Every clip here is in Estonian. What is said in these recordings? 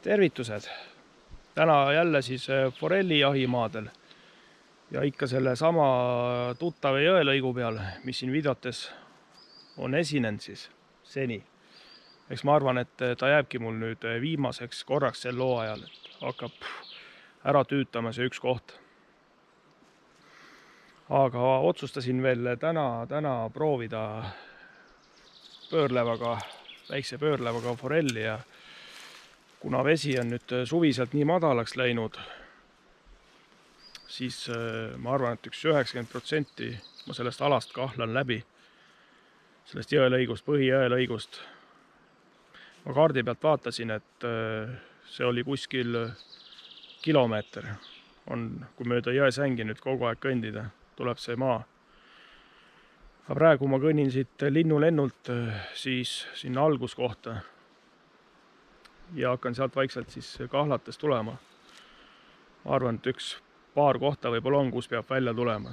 Tervitused! Täna jälle siis forelli jahimaadel ja ikka selle sama tuttava jõelõigu peal, mis siin videotes on esinenud siis seni. Eks ma arvan, et ta jääbki mul nüüd viimaseks korraks sel hooajal, et hakkab ära tüütama see üks koht. Aga otsustasin veel täna proovida väikse pöörlevaga forelli ja kuna vesi on nüüd suviselt nii madalaks läinud, siis ma arvan, et üks 90% ma sellest alast kahlan läbi, sellest jõelõigust, põhijõelõigust. Ma kaardi pealt vaatasin, et see oli kuskil kilomeeter. Kui mööda jõesängi nüüd kogu aeg kõndida, tuleb see maa. Aga praegu ma kõnnin siit linnulennult siis sinna alguskohta ja hakkan sealt vaikselt siis kahlates tulema. Ma arvan, et paar kohta võib-olla on, kus peab välja tulema.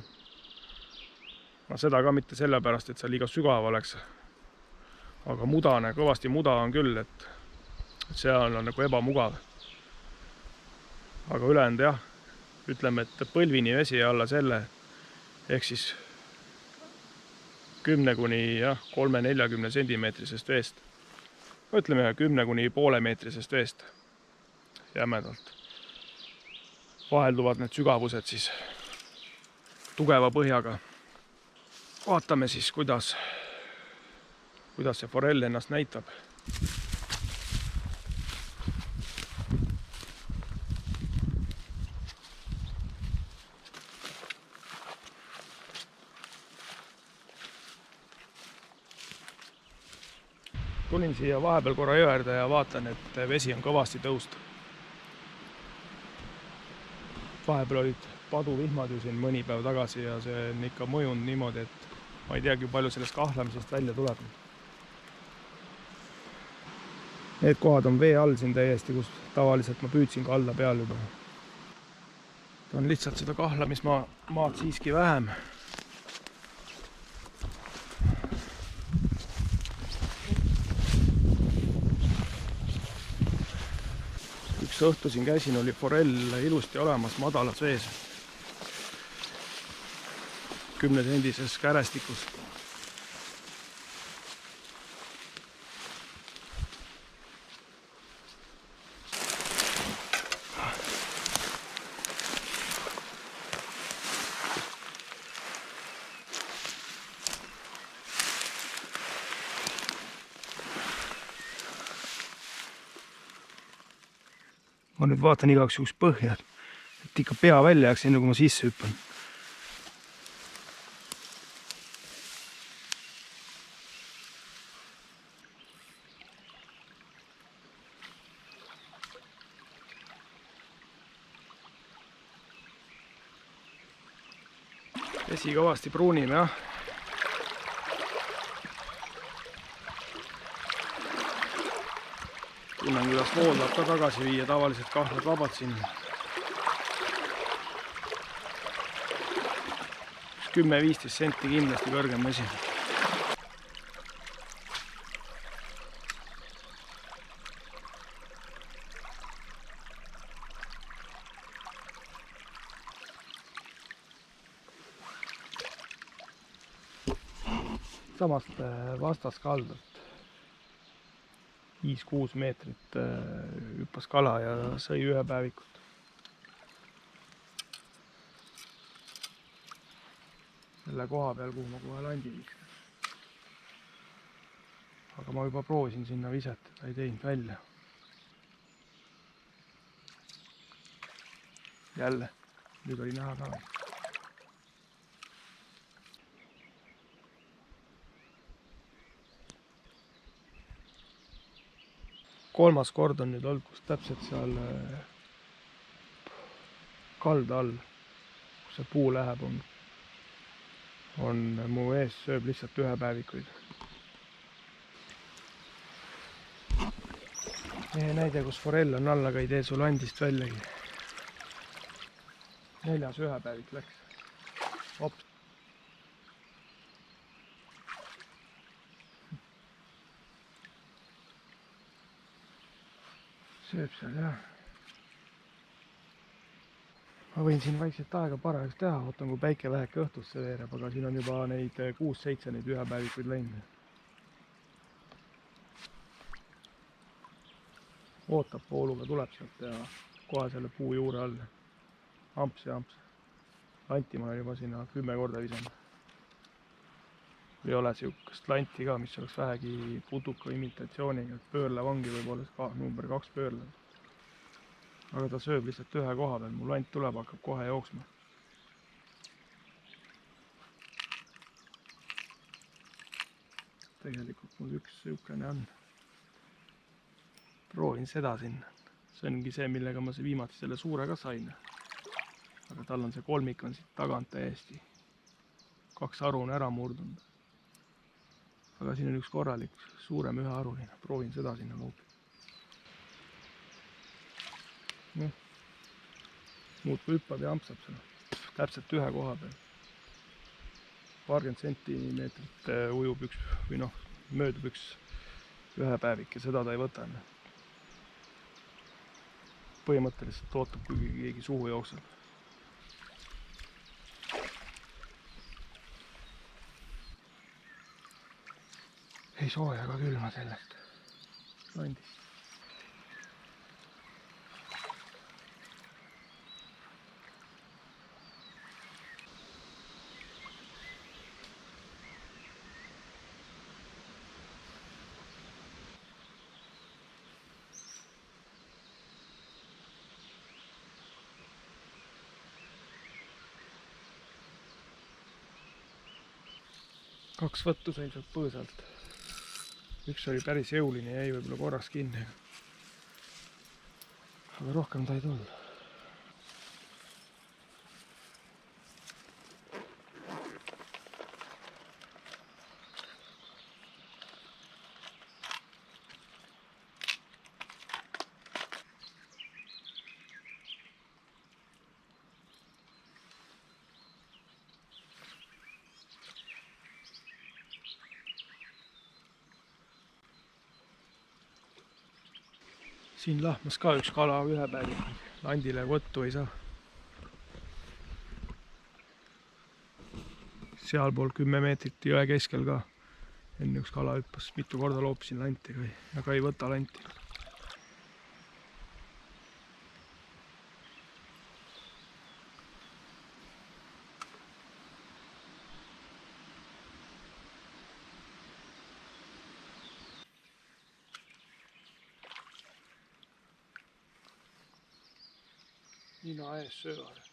Seda ka mitte sellepärast, et see liiga sügav oleks. Aga mudane, kõvasti muda on küll, et seal on nagu ebamugav. Aga ülejäänud jah, ütleme, et põlvini vesi alla selle, ehk siis 10–30–40 sentimeetrisest veest. Ütleme 10–5 meetrisest veest jämedalt. Vahelduvad need sügavused siis tugeva põhjaga. Vaatame siis, kuidas see forell ennast näitab. Tulin siia vahepeal korra jõerde ja vaatan, et vesi on kõvasti tõusnud. Vahepeal olid paduvihmad ju siin mõni päev tagasi ja see on ikka mõjunud niimoodi, et ma ei teagi, palju sellest kahlamisest välja tuleb. Need kohad on vee all siin täiesti, kus tavaliselt ma püüdsin ka alla peal juba. On lihtsalt seda kahlamismaad siiski vähem. Üks õhtu siin käisin, oli forell ilusti olemas madalas vees. 10-sendises kärestikus. Ma nüüd vaatan igaks juhuks põhja, et ikka pea välja jääks, enne kui ma sisse hüppan. Vesi kõvasti pruunib, jah. Tunnen, kuidas vool tahab ka tagasi viia, tavaliselt kahlad vabad siin. 10–15 senti kindlasti kõrgem vesi. Samast vastaskaldalt 5–6 meetrit hüppas kala ja sõi ühe päevikut. Selle koha peal, kuhu ma kohe landin. Aga ma juba proovisin sinna viset, ta ei teinud välja. Jälle, nüüd oli näha ka. Kolmas kord on nüüd olnud, kus täpselt seal kalda all, kus see puu läheb, on mu ees sööb lihtsalt ühe päevikuid. Mehe näide, kus forell on all, aga ei tee sul andist väljagi. 4. ühe päevik läks. Hops. sööb seal jah. Ma võin siin vaikselt aega parajaks teha, ootan kui päike väheke õhtusse veereb, aga siin on juba neid 6-7 neid ühepäevikuid läinud. Ootab vooluga, tuleb sealt ja kohe selle puu juure all. Amps ja amps. Lanti ma olen juba sinna 10 korda visanud. Ei ole siukest lanti ka, mis oleks vähegi putuka imitatsiooniga, et pöörlevangi võib-olla ka number 2 pöörlev. Aga ta sööb lihtsalt ühe koha peal, mul lant tuleb, hakkab kohe jooksma. Tegelikult mul üks siukene on. Proovin seda sinna. See ongi see, millega ma viimati selle suure ka sain. Aga tal on see kolmik on siit tagant täiesti. 2 aru on ära murdunud. Aga siin on üks korralik, suurem ühearuline. Proovin seda sinna muupida. Muudkui hüppab ja ampsab seda. Täpselt ühe koha peal. Paarkümmend sentimeetrit ujub üks, või noh, möödub üks ühepäevik ja seda ta ei võta. Põhimõtteliselt ootab, kui keegi suhu jookseb. Ei sooja ka külma sellest landist. Kaks võttu sain sealt põõsalt. Üks oli päris jõuline ja jäi võib-olla korraks kinni. Aga rohkem ta ei tulnud. Siin lahmas ka üks kala ühe päev. Landile võttu ei saa. Sealpool 10 meetrit jõe keskel ka. Enne üks kala hüppas, mitu korda loopisin lanti, aga ei võta lanti. Nina ees söövad.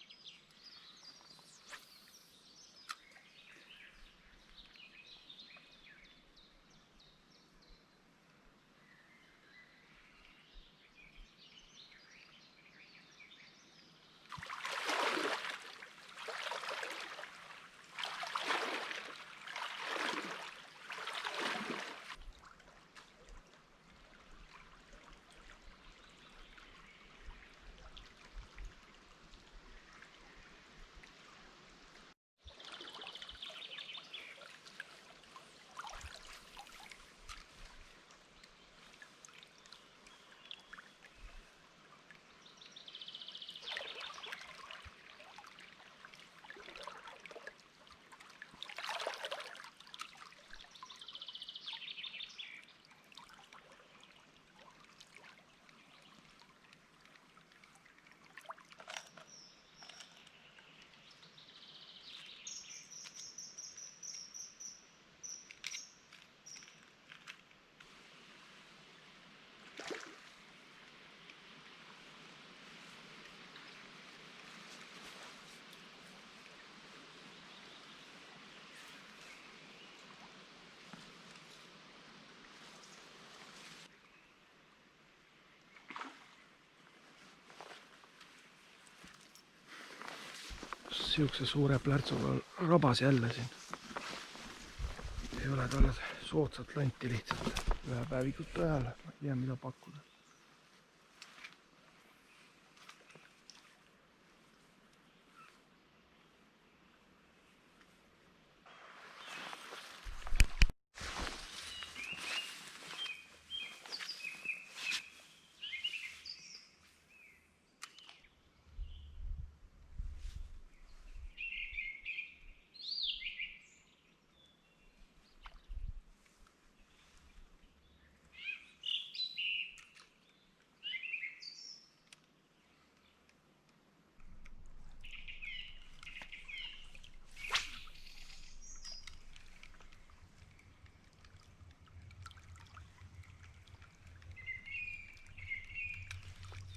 Siukse suure plärtsuga rabas jälle siin. Ei ole talle soodsat lanti lihtsalt ühe päevikut ajal. Ma ei tea, mida pakkuda.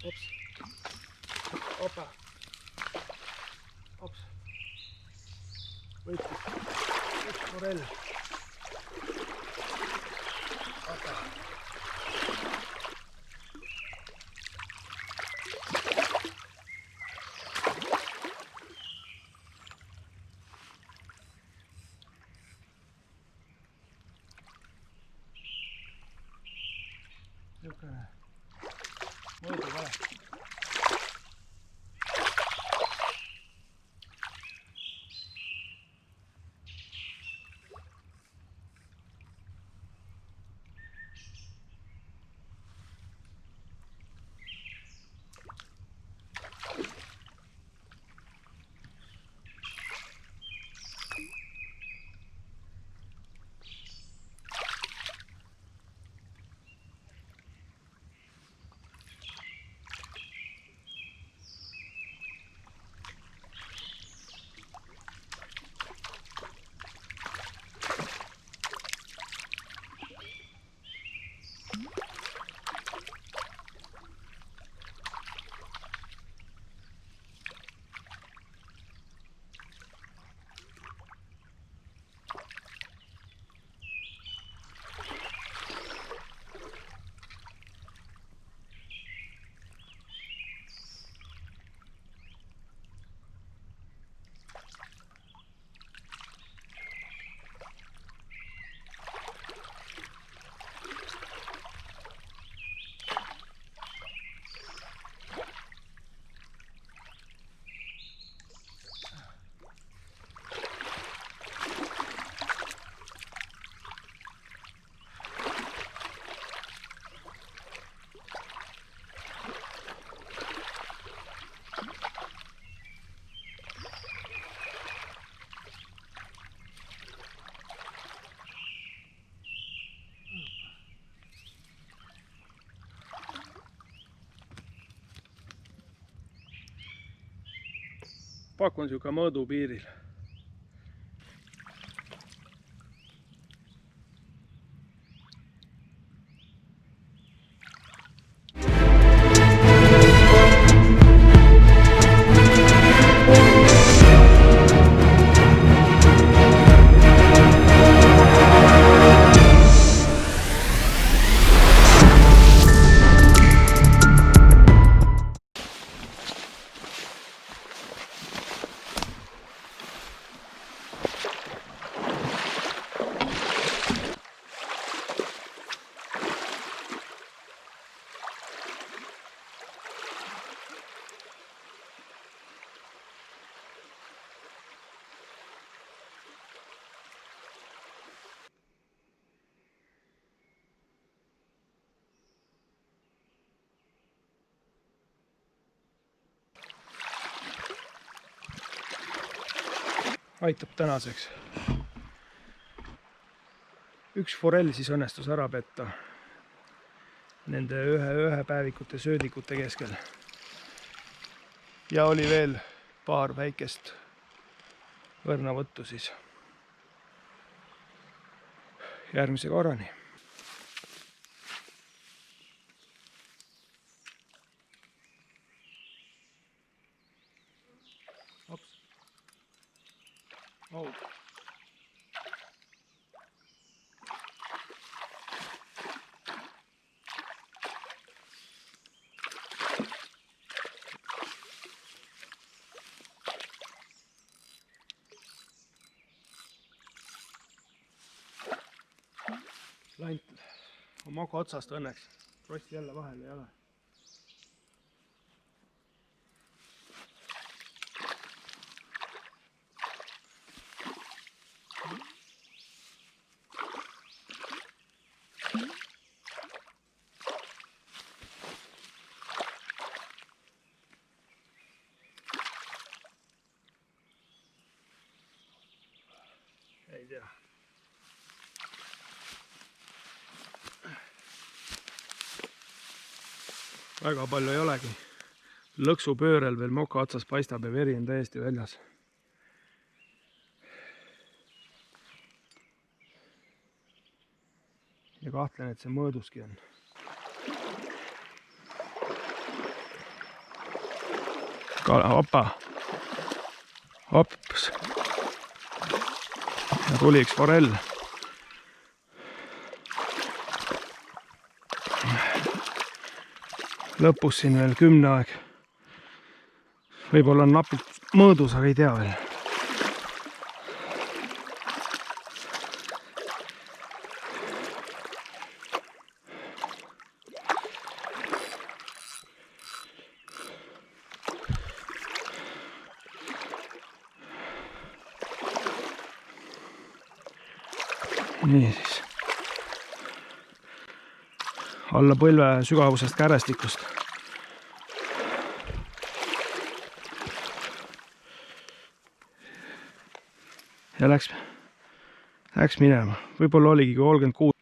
Ops. Opa. Ops. Võitis. Üks forell. Opa. Niisugune mõõdu kala. Pakun siuke mõõdu piiril. Aitab tänaseks. Üks forell siis õnnestus ära petta nende ühe päevikute söödikute keskel. Ja oli veel paar väikest võrnavõttu siis. Järgmise korrani. Ops. Oh. Läinud moka otsast õnneks. Tross jälle vahel ei ole. Ei tea. Väga palju ei olegi. Lõksu pöörel veel moka otsas paistab ja veri on täiesti väljas. Ja kahtlen, et see mõõduski on. opa. Hops. Ja tuli üks forell. Lõpus siin veel 10 aeg. Võib-olla on napilt mõõdus, aga ei tea veel. Nii siis. Alla põlve sügavusest kärestikust. Ja läks minema. Võib-olla oligi 36